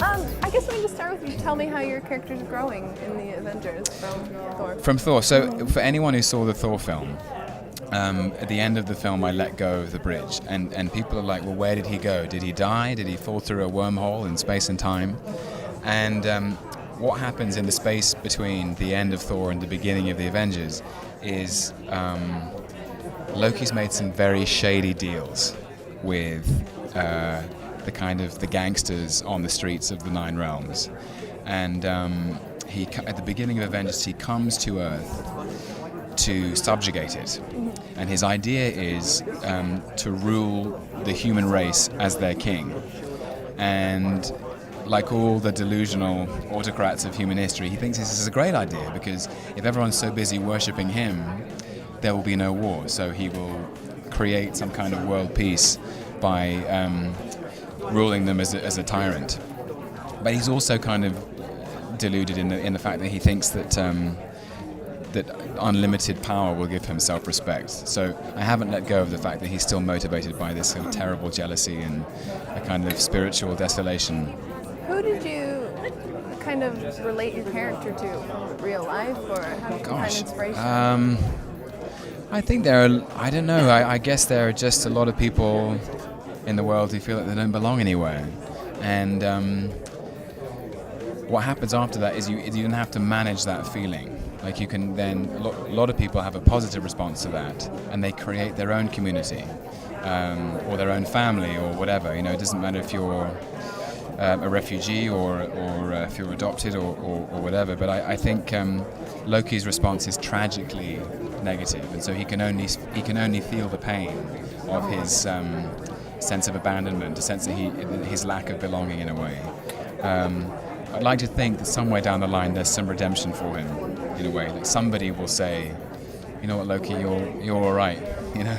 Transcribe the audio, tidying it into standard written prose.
I guess we can just start with you. Tell me how your character's growing in the Avengers from Thor. From Thor. So for anyone who saw the Thor film, at the end of the film I let go of the bridge, and people are like, well, where did he go? Did he die? Did he fall through a wormhole in space and time? And what happens in the space between the end of Thor and the beginning of the Avengers is Loki's made some very shady deals with the gangsters on the streets of the Nine Realms, and at the beginning of Avengers he comes to Earth to subjugate it, and his idea is to rule the human race as their king. And like all the delusional autocrats of human history, he thinks this is a great idea, because if everyone's so busy worshipping him, there will be no war. So he will create some kind of world peace by ruling them as a tyrant. But he's also kind of deluded in the fact that he thinks that that unlimited power will give him self-respect. So I haven't let go of the fact that he's still motivated by this kind of terrible jealousy and a kind of spiritual desolation. Who did you kind of relate your character to from real life, or how did you find inspiration? I think I don't know, I guess there are just a lot of people in the world who feel that they don't belong anywhere. And what happens after that is you don't have to manage that feeling. Like you can then, a lot of people have a positive response to that, and they create their own community, or their own family, or whatever. You know, it doesn't matter if you're a refugee or if you're adopted or whatever. But I think Loki's response is tragically negative, and so he can only feel the pain of his sense of abandonment, a sense of his lack of belonging in a way. I'd like to think that somewhere down the line there's some redemption for him, in a way. Like somebody will say, you know what, Loki, you're all right, you know.